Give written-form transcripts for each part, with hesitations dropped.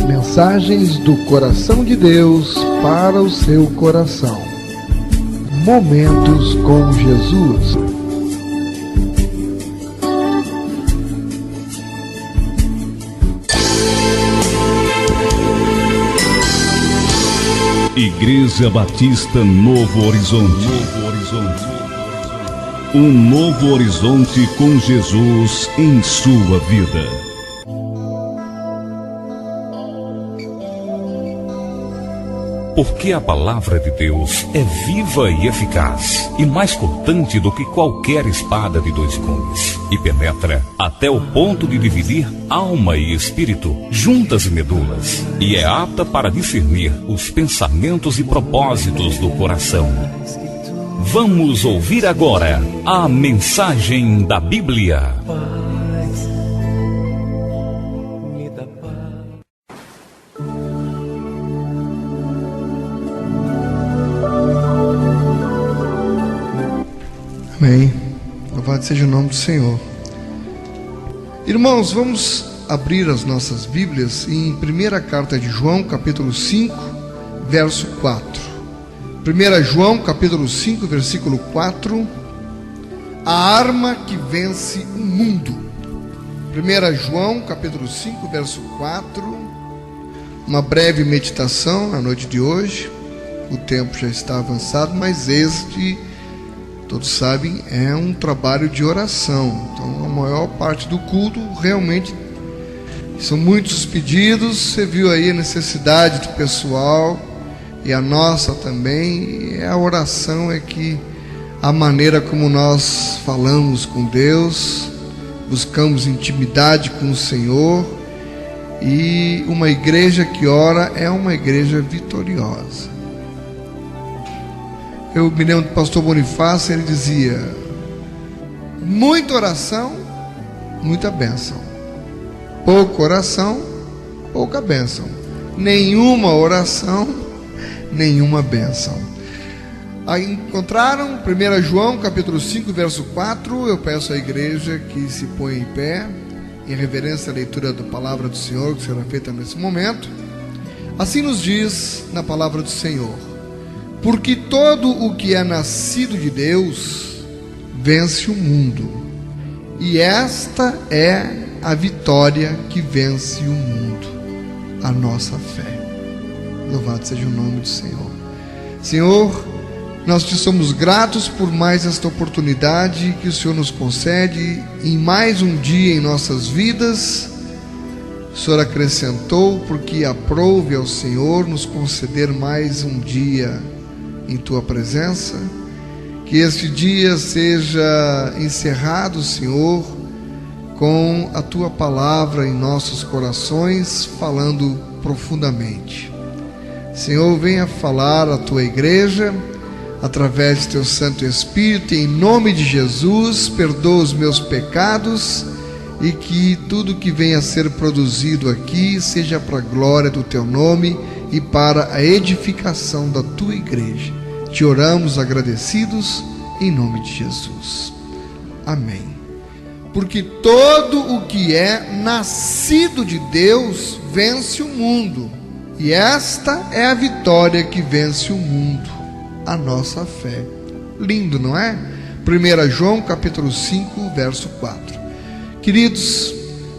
Mensagens do coração de Deus para o seu coração. Momentos com Jesus. Igreja Batista Novo Horizonte. Um novo horizonte com Jesus em sua vida. Porque a palavra de Deus é viva e eficaz, e mais cortante do que qualquer espada de dois gumes, e penetra até o ponto de dividir alma e espírito, juntas e medulas, e é apta para discernir os pensamentos e propósitos do coração. Vamos ouvir agora a mensagem da Bíblia. Amém. Louvado seja o nome do Senhor. Irmãos, vamos abrir as nossas Bíblias em 1ª carta de João, capítulo 5, verso 4. 1 João, capítulo 5, versículo 4. A arma que vence o mundo. 1 João, capítulo 5, verso 4. Uma breve meditação na noite de hoje. O tempo já está avançado, mas todos sabem, é um trabalho de oração. Então, a maior parte do culto realmente são muitos pedidos. Você viu aí a necessidade do pessoal e a nossa também. E a oração é que a maneira como nós falamos com Deus, buscamos intimidade com o Senhor. E uma igreja que ora é uma igreja vitoriosa. Eu me lembro do pastor Bonifácio, ele dizia: muita oração, muita bênção. Pouca oração, pouca bênção. Nenhuma oração, nenhuma bênção. Aí encontraram 1 João, capítulo 5, verso 4. Eu peço à igreja que se ponha em pé, em reverência à leitura da palavra do Senhor, que será feita nesse momento. Assim nos diz na palavra do Senhor: porque todo o que é nascido de Deus vence o mundo, e esta é a vitória que vence o mundo, a nossa fé. Louvado seja o nome do Senhor. Senhor, nós te somos gratos por mais esta oportunidade que o Senhor nos concede em mais um dia em nossas vidas. O Senhor acrescentou, porque aprouve ao Senhor nos conceder mais um dia em tua presença. Que este dia seja encerrado, Senhor, com a tua palavra em nossos corações, falando profundamente. Senhor, venha falar à tua igreja através do teu Santo Espírito, em nome de Jesus. Perdoa os meus pecados, e que tudo que venha a ser produzido aqui seja para a glória do teu nome e para a edificação da tua igreja. Te oramos agradecidos em nome de Jesus. Amém. Porque todo o que é nascido de Deus vence o mundo, e esta é a vitória que vence o mundo, a nossa fé. Lindo, não é? 1 João capítulo 5, verso 4. Queridos,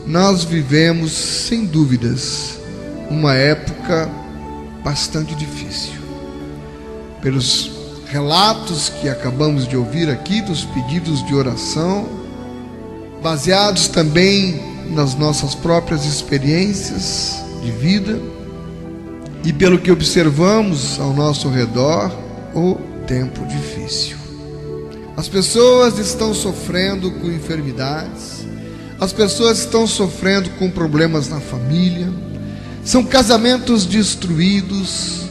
nós vivemos sem dúvidas uma época bastante difícil. Pelos relatos que acabamos de ouvir aqui, dos pedidos de oração, baseados também nas nossas próprias experiências de vida, e pelo que observamos ao nosso redor, o tempo difícil. As pessoas estão sofrendo com enfermidades, as pessoas estão sofrendo com problemas na família, são casamentos destruídos,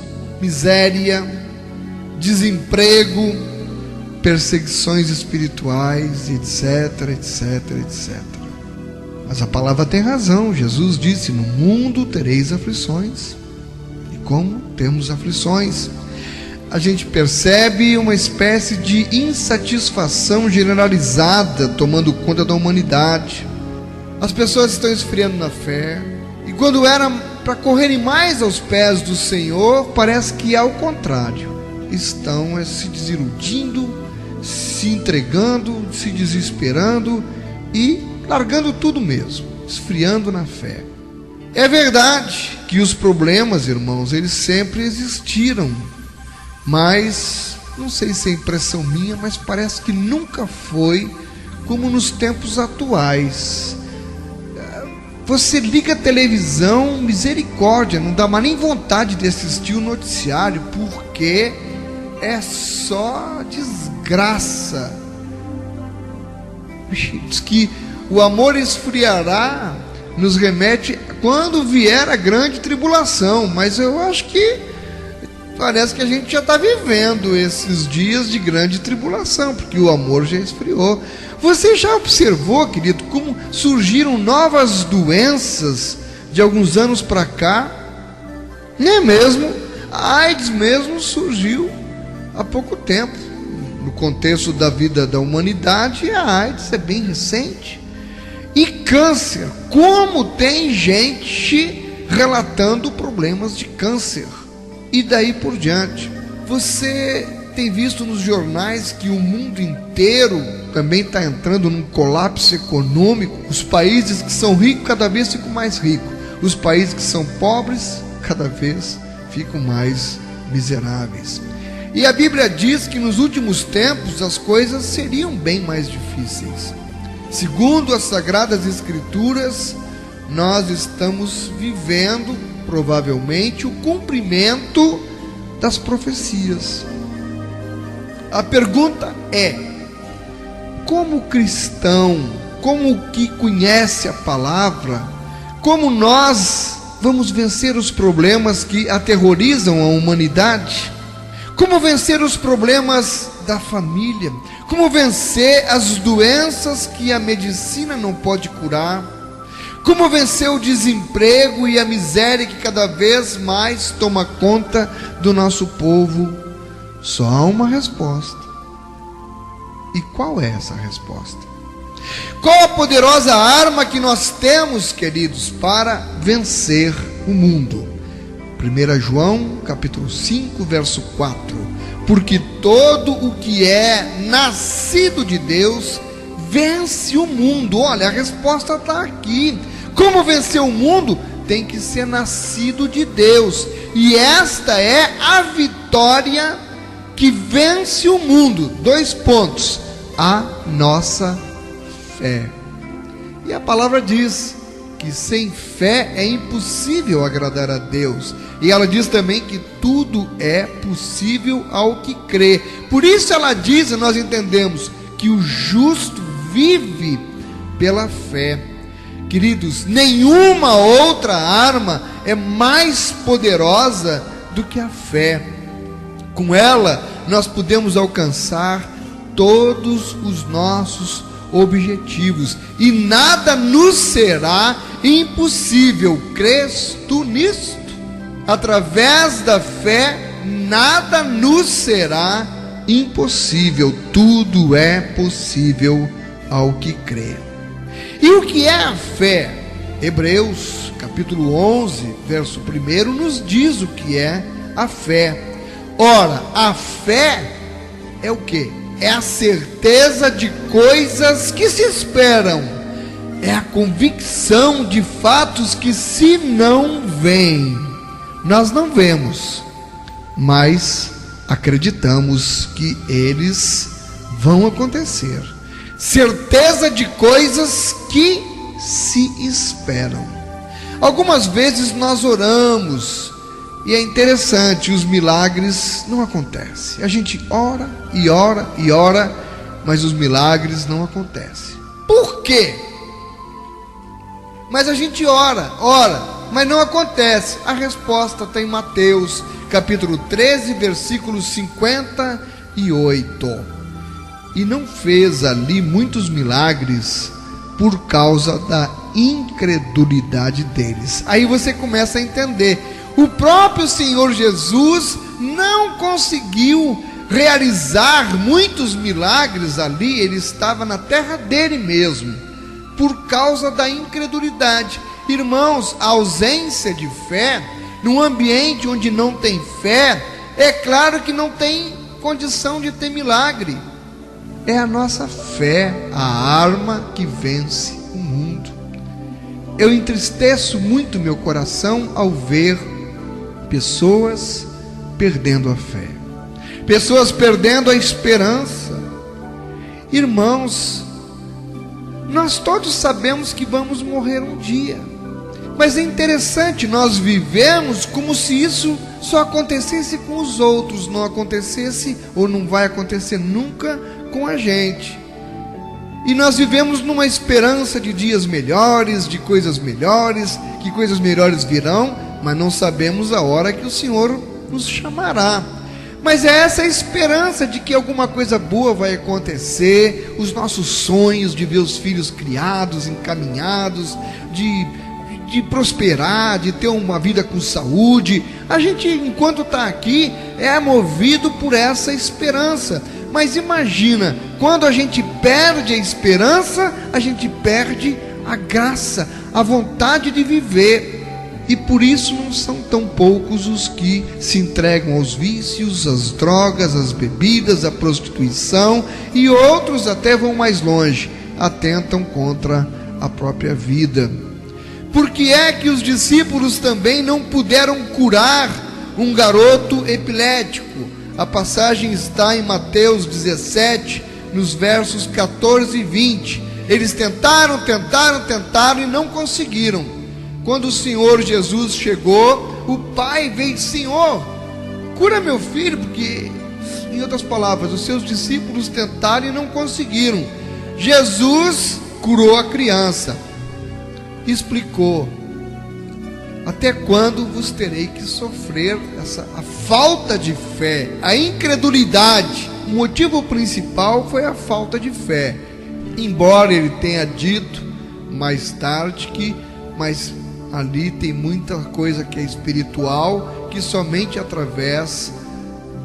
miséria, desemprego, perseguições espirituais, etc, etc, etc. Mas a palavra tem razão. Jesus disse: no mundo tereis aflições. E como temos aflições, a gente percebe uma espécie de insatisfação generalizada tomando conta da humanidade. As pessoas estão esfriando na fé, e quando era para correrem mais aos pés do Senhor, parece que é o contrário. Estão se desiludindo, se entregando, se desesperando e largando tudo mesmo, esfriando na fé. É verdade que os problemas, irmãos, eles sempre existiram, mas não sei se é impressão minha, mas parece que nunca foi como nos tempos atuais. Você liga a televisão, misericórdia, não dá mais nem vontade de assistir o noticiário, porque é só desgraça. Diz que o amor esfriará, nos remete quando vier a grande tribulação, mas eu acho que parece que a gente já está vivendo esses dias de grande tribulação, porque o amor já esfriou. Você já observou, querido, como surgiram novas doenças de alguns anos para cá? Nem mesmo a AIDS mesmo surgiu há pouco tempo. No contexto da vida da humanidade, a AIDS é bem recente. E câncer, como tem gente relatando problemas de câncer, e daí por diante. Você tem visto nos jornais que o mundo inteiro também está entrando num colapso econômico. Os países que são ricos cada vez ficam mais ricos, os países que são pobres cada vez ficam mais miseráveis. E a Bíblia diz que nos últimos tempos as coisas seriam bem mais difíceis. Segundo as Sagradas Escrituras, nós estamos vivendo, provavelmente, o cumprimento das profecias. A pergunta é: como cristão, como que conhece a palavra, como nós vamos vencer os problemas que aterrorizam a humanidade? Como vencer os problemas da família? Como vencer as doenças que a medicina não pode curar? Como vencer o desemprego e a miséria que cada vez mais toma conta do nosso povo? Só há uma resposta. E qual é essa resposta? Qual a poderosa arma que nós temos, queridos, para vencer o mundo? 1 João, capítulo 5, verso 4. Porque todo o que é nascido de Deus vence o mundo. Olha, a resposta está aqui. Como vencer o mundo? Tem que ser nascido de Deus. E esta é a vitória que vence o mundo. 2 pontos. A nossa fé. E a palavra diz que sem fé é impossível agradar a Deus. E ela diz também que tudo é possível ao que crê. Por isso ela diz, e nós entendemos, que o justo vive pela fé. Queridos, nenhuma outra arma é mais poderosa do que a fé. Com ela nós podemos alcançar todos os nossos objetivos, e nada nos será impossível. Crês tu nisto? Através da fé, nada nos será impossível. Tudo é possível ao que crê. E o que é a fé? Hebreus, capítulo 11, verso 1, nos diz o que é a fé. Ora, a fé é o quê? É a certeza de coisas que se esperam. É a convicção de fatos que se não veem. Nós não vemos, mas acreditamos que eles vão acontecer. Certeza de coisas que se esperam. Algumas vezes nós oramos, e é interessante, os milagres não acontecem. A gente ora e ora e ora, mas os milagres não acontecem. Por quê? Mas a gente ora, mas não acontece. A resposta está em Mateus, capítulo 13, versículo 58. E não fez ali muitos milagres por causa da incredulidade deles. Aí você começa a entender. O próprio Senhor Jesus não conseguiu realizar muitos milagres ali. Ele estava na terra dele mesmo, por causa da incredulidade. Irmãos, a ausência de fé, num ambiente onde não tem fé, é claro que não tem condição de ter milagre. É a nossa fé, a arma que vence o mundo. Eu entristeço muito meu coração ao ver pessoas perdendo a fé, pessoas perdendo a esperança. Irmãos, nós todos sabemos que vamos morrer um dia, mas é interessante, nós vivemos como se isso só acontecesse com os outros, não acontecesse ou não vai acontecer nunca com a gente. E nós vivemos numa esperança de dias melhores, de coisas melhores, que coisas melhores virão, mas não sabemos a hora que o Senhor nos chamará. Mas é essa esperança de que alguma coisa boa vai acontecer, os nossos sonhos de ver os filhos criados, encaminhados, de prosperar, de ter uma vida com saúde. A gente, enquanto está aqui, é movido por essa esperança. Mas imagina, quando a gente perde a esperança, a gente perde a graça, a vontade de viver. E por isso não são tão poucos os que se entregam aos vícios, às drogas, às bebidas, à prostituição, e outros até vão mais longe, atentam contra a própria vida. Por que é que os discípulos também não puderam curar um garoto epilético? A passagem está em Mateus 17, nos versos 14 e 20. Eles tentaram e não conseguiram. Quando o Senhor Jesus chegou, o pai veio: Senhor, cura meu filho, porque, em outras palavras, os seus discípulos tentaram e não conseguiram. Jesus curou a criança, explicou: até quando vos terei que sofrer a falta de fé, a incredulidade? O motivo principal foi a falta de fé, embora ele tenha dito mais tarde que, mas ali tem muita coisa que é espiritual, que somente através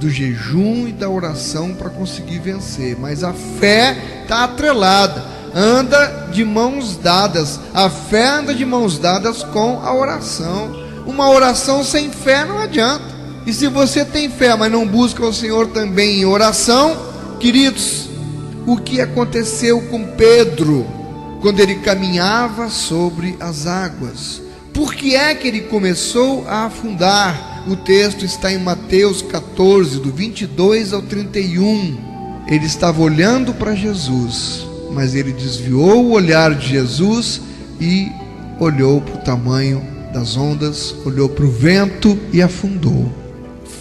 do jejum e da oração para conseguir vencer. Mas a fé está atrelada, anda de mãos dadas. A fé anda de mãos dadas com a oração. Uma oração sem fé não adianta. E se você tem fé, mas não busca o Senhor também em oração, queridos, o que aconteceu com Pedro quando ele caminhava sobre as águas? Por que é que ele começou a afundar? O texto está em Mateus 14, do 22 ao 31. Ele estava olhando para Jesus, mas ele desviou o olhar de Jesus e olhou para o tamanho das ondas, olhou para o vento e afundou.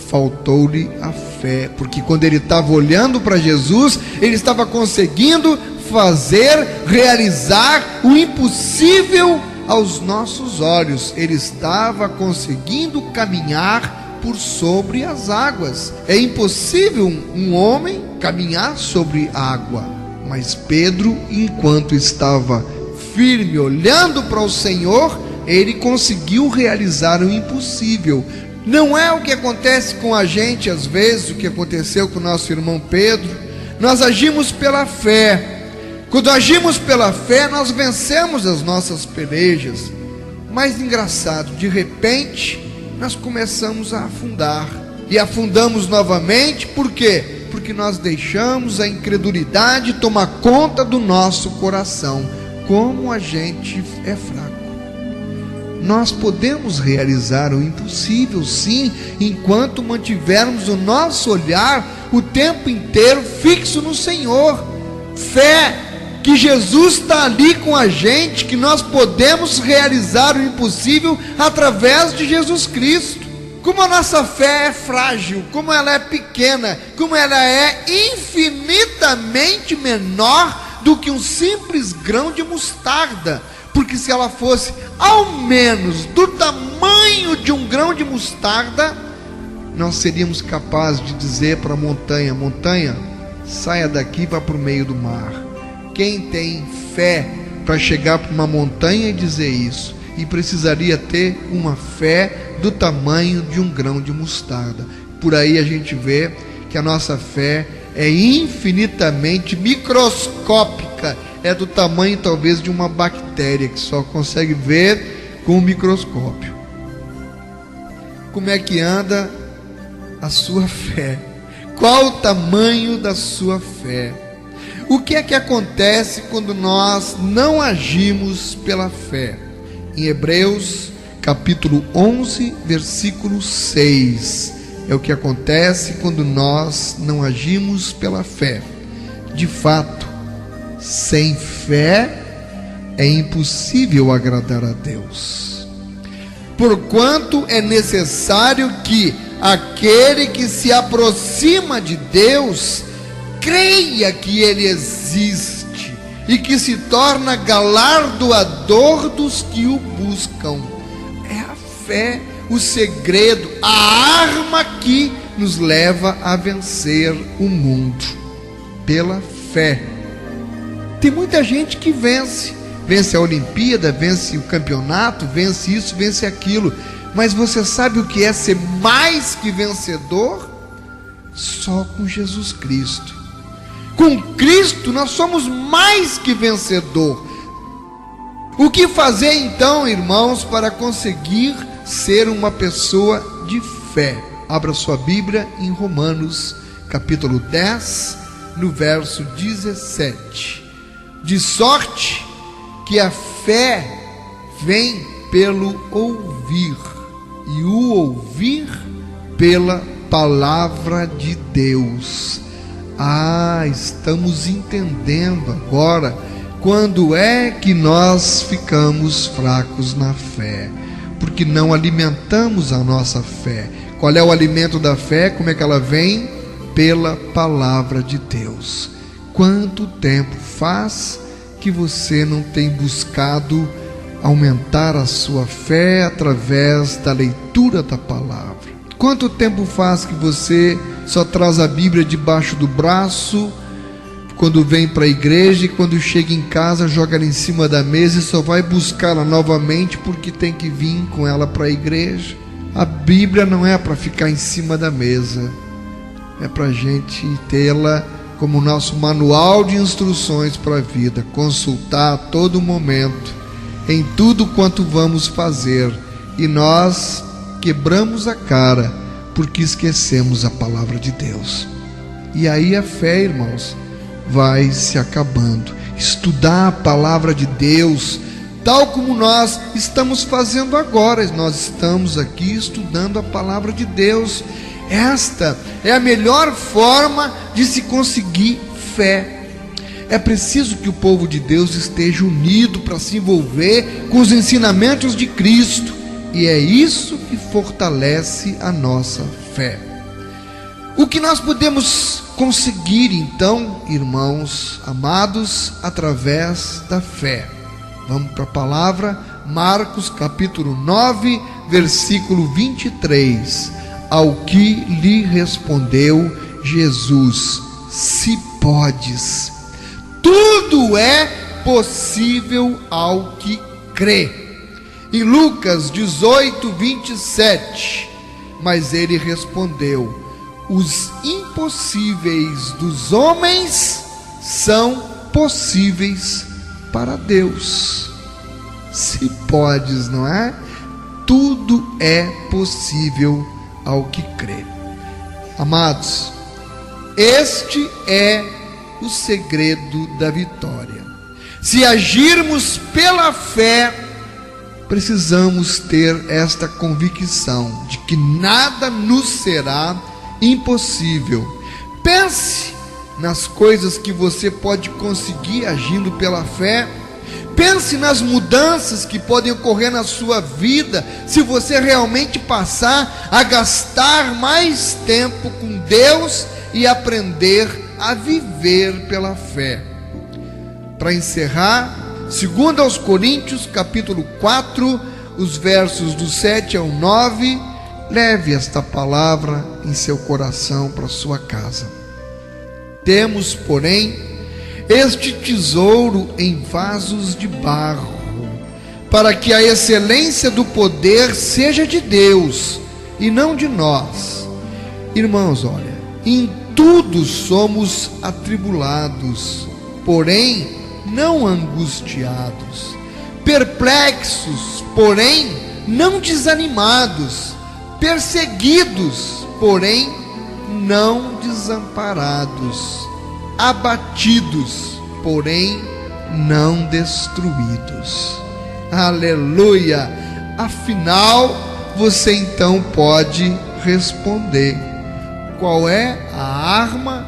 Faltou-lhe a fé, porque quando ele estava olhando para Jesus, ele estava conseguindo realizar o impossível aos nossos olhos. Ele estava conseguindo caminhar por sobre as águas. É impossível um homem caminhar sobre água, mas Pedro, enquanto estava firme olhando para o Senhor, ele conseguiu realizar o impossível. Não é o que acontece com a gente às vezes, o que aconteceu com o nosso irmão Pedro. Nós agimos pela fé. Quando agimos pela fé, nós vencemos as nossas pelejas. Mas engraçado, de repente nós começamos a afundar, e afundamos novamente. Por quê? Porque nós deixamos a incredulidade tomar conta do nosso coração. Como a gente é fraco. Nós podemos realizar o impossível, sim, enquanto mantivermos o nosso olhar o tempo inteiro fixo no Senhor. Fé que Jesus está ali com a gente, que nós podemos realizar o impossível através de Jesus Cristo. Como a nossa fé é frágil, como ela é pequena, como ela é infinitamente menor do que um simples grão de mostarda. Porque se ela fosse ao menos do tamanho de um grão de mostarda, nós seríamos capazes de dizer para a montanha: montanha, saia daqui e vá para o meio do mar. Quem tem fé para chegar para uma montanha e dizer isso? E precisaria ter uma fé do tamanho de um grão de mostarda. Por aí a gente vê que a nossa fé é infinitamente microscópica, é do tamanho talvez de uma bactéria, que só consegue ver com o microscópio. Como é que anda a sua fé? Qual o tamanho da sua fé? O que é que acontece quando nós não agimos pela fé? Em Hebreus, capítulo 11, versículo 6, é o que acontece quando nós não agimos pela fé. De fato, sem fé é impossível agradar a Deus. Porquanto é necessário que aquele que se aproxima de Deus creia que Ele existe e que se torna galardoador dos que o buscam. É a fé o segredo, a arma que nos leva a vencer o mundo. Pela fé. Tem muita gente que vence a Olimpíada, vence o campeonato, vence isso, vence aquilo. Mas você sabe o que é ser mais que vencedor? Só com Jesus Cristo. Com Cristo nós somos mais que vencedor. O que fazer então, irmãos, para conseguir ser uma pessoa de fé? Abra sua Bíblia em Romanos, capítulo 10, no verso 17. De sorte que a fé vem pelo ouvir, e o ouvir pela palavra de Deus. Estamos entendendo agora quando é que nós ficamos fracos na fé, porque não alimentamos a nossa fé. Qual é o alimento da fé? Como é que ela vem? Pela palavra de Deus. Quanto tempo faz que você não tem buscado aumentar a sua fé através da leitura da palavra? Quanto tempo faz que você só traz a Bíblia debaixo do braço quando vem para a igreja, e quando chega em casa joga ela em cima da mesa e só vai buscá-la novamente porque tem que vir com ela para a igreja? A Bíblia não é para ficar em cima da mesa, é para a gente tê-la como nosso manual de instruções para a vida, consultar a todo momento, em tudo quanto vamos fazer, e nós quebramos a cara porque esquecemos a palavra de Deus. E aí a fé, irmãos, vai se acabando. Estudar a palavra de Deus, tal como nós estamos fazendo agora, nós estamos aqui estudando a palavra de Deus. Esta é a melhor forma de se conseguir fé. É preciso que o povo de Deus esteja unido para se envolver com os ensinamentos de Cristo, e é isso que fortalece a nossa fé. O que nós podemos conseguir então, irmãos amados, através da fé? Vamos para a palavra, Marcos capítulo 9, versículo 23. Ao que lhe respondeu Jesus: se podes, tudo é possível ao que crê. Em Lucas 18, 27, mas ele respondeu: os impossíveis dos homens são possíveis para Deus. Se podes, não é? Tudo é possível ao que crê. Amados, este é o segredo da vitória. Se agirmos pela fé, precisamos ter esta convicção de que nada nos será impossível. Pense nas coisas que você pode conseguir agindo pela fé. Pense nas mudanças que podem ocorrer na sua vida se você realmente passar a gastar mais tempo com Deus e aprender a viver pela fé. Para encerrar, 2 Coríntios capítulo 4, os versos do 7 ao 9, leve esta palavra em seu coração para sua casa. Temos, porém, este tesouro em vasos de barro, para que a excelência do poder seja de Deus e não de nós. Irmãos, olha, em tudo somos atribulados, porém não angustiados, perplexos, porém não desanimados, perseguidos, porém não desamparados, abatidos, porém não destruídos. Aleluia! Afinal, você então pode responder: qual é a arma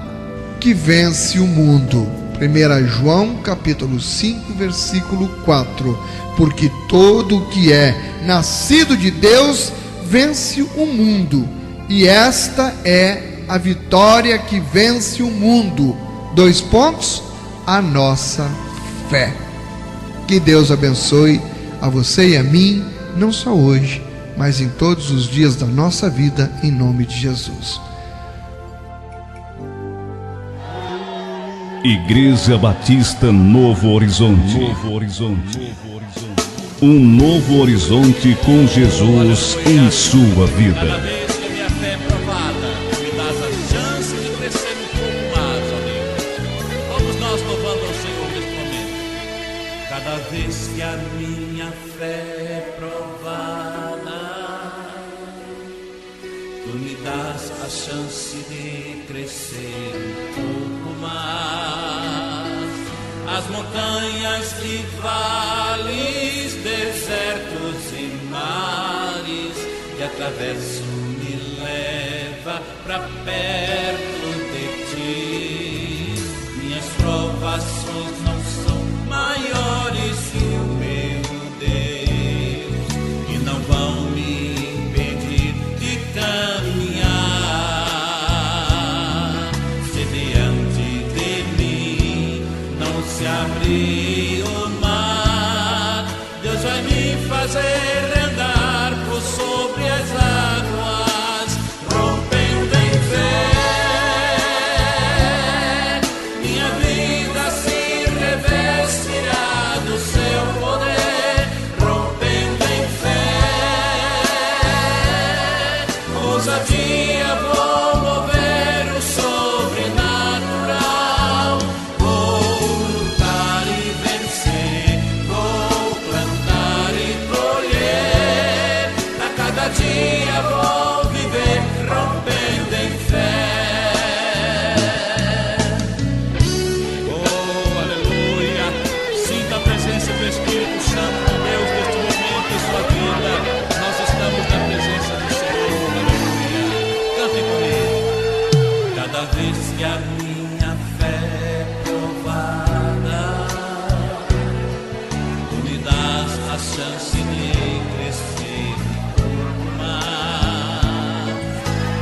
que vence o mundo? 1 João capítulo 5, versículo 4: porque todo o que é nascido de Deus vence o mundo, e esta é a vitória que vence o mundo. A nossa fé. Que Deus abençoe a você e a mim, não só hoje, mas em todos os dias da nossa vida, em nome de Jesus. Igreja Batista Novo Horizonte. Novo Horizonte. Um novo horizonte com Jesus em sua vida. Cada vez que a minha fé é provada, me dás a chance de crescer um pouco mais, ó Deus. Vamos nós louvando ao Senhor neste momento. Cada vez que a minha fé é provada, tu me dás a chance de crescer um pouco mais. As montanhas e vales, desertos e mares que atravesso me leva pra perto de ti. Minhas provações não são maiores que o meu Deus e não vão me impedir de caminhar. Se diante de mim não se abrir o mar, Deus vai me fazer andar por sobre as águas, rompendo em fé. Minha vida se revestirá do seu poder, rompendo em fé. Ousadia vou mover o sobrenatural, vou lutar e vencer, vou plantar e colher. A cada dia vou viver rompendo em fé. Oh, aleluia! Sinta a presença do Espírito Santo de Deus neste momento em sua vida. Nós estamos na presença do Senhor, aleluia! Cante comigo. Cada vez que a minha fé é provada, tu me dás a chance de crescer um pouco mais.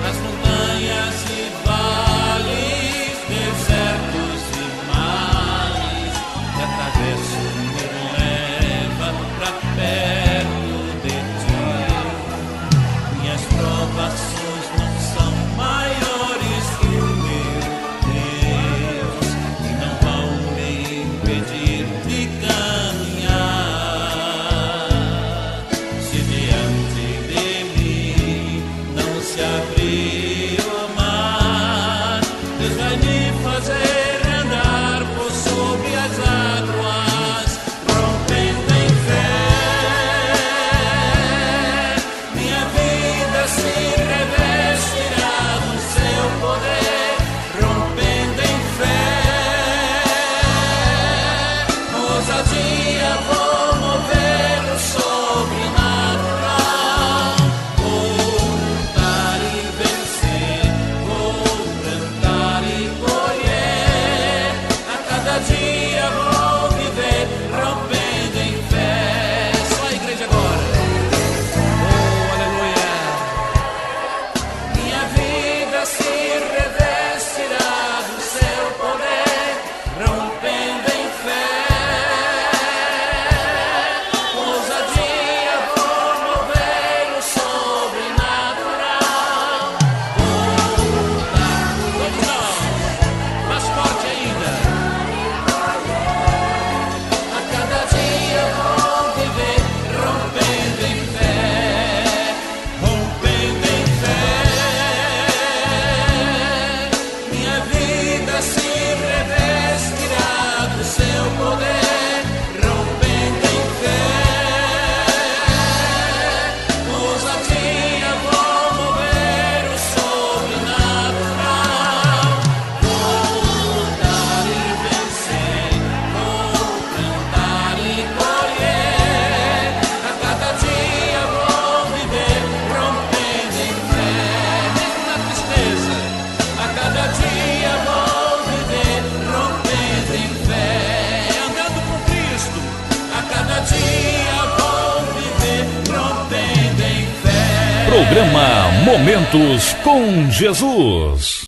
As montanhas e vales, desertos e mares que atravesso me leva pra perto de ti. Minhas provações não são maiores que o meu Deus e não vão me impedir de caminhar. Programa Momentos com Jesus.